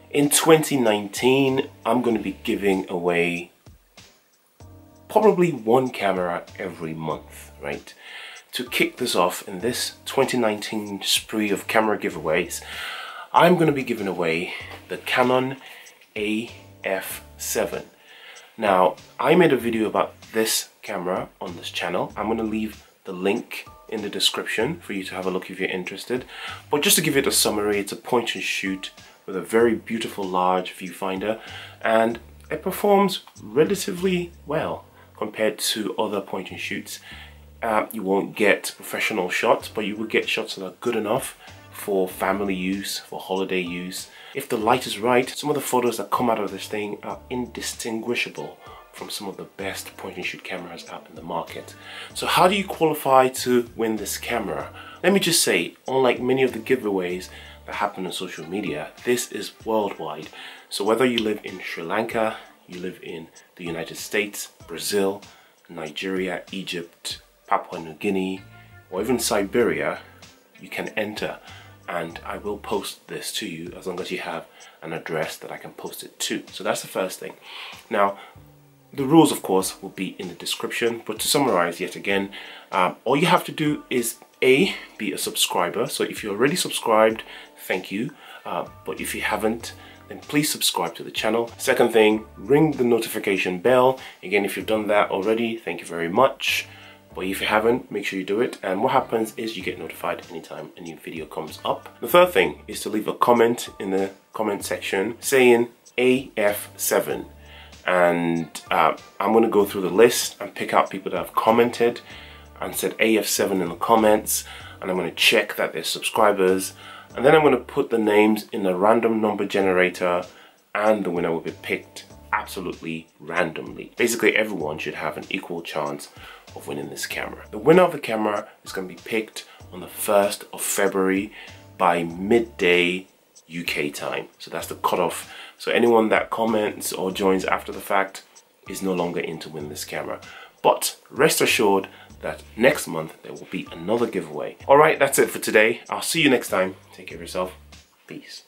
In 2019, I'm going to be giving away probably one camera every month, right? To kick this off in this 2019 spree of camera giveaways, I'm going to be giving away the Canon AF7. Now, I made a video about this camera on this channel. I'm going to leave the link in the description for you to have a look if you're interested. But just to give it a summary, it's a point and shoot with a very beautiful large viewfinder, and it performs relatively well compared to other point and shoots. You won't get professional shots, but you will get shots that are good enough for family use, for holiday use. If the light is right, some of the photos that come out of this thing are indistinguishable from some of the best point and shoot cameras out in the market. So how do you qualify to win this camera? Let me just say, unlike many of the giveaways that happen on social media, this is worldwide. So whether you live in Sri Lanka, you live in the United States, Brazil, Nigeria, Egypt, Papua New Guinea, or even Siberia, you can enter, and I will post this to you as long as you have an address that I can post it to. So that's the first thing. Now, the rules, of course, will be in the description, but to summarize yet again, all you have to do is be a subscriber. So if you're already subscribed, thank you, but if you haven't, then please subscribe to the channel. Second thing, ring the notification bell. Again, if you've done that already, thank you very much. But if you haven't, make sure you do it. And what happens is you get notified anytime a new video comes up. The third thing is to leave a comment in the comment section saying AF7. And I'm going to go through the list and pick out people that have commented and said AF7 in the comments. And I'm going to check that they're subscribers. And then I'm going to put the names in a random number generator, and the winner will be picked absolutely randomly. Basically, everyone should have an equal chance of winning this camera. The winner of the camera is going to be picked on the 1st of February by midday UK time. So that's the cutoff. So anyone that comments or joins after the fact is no longer in to win this camera. But rest assured that next month there will be another giveaway. Alright, that's it for today. I'll see you next time. Take care of yourself. Peace.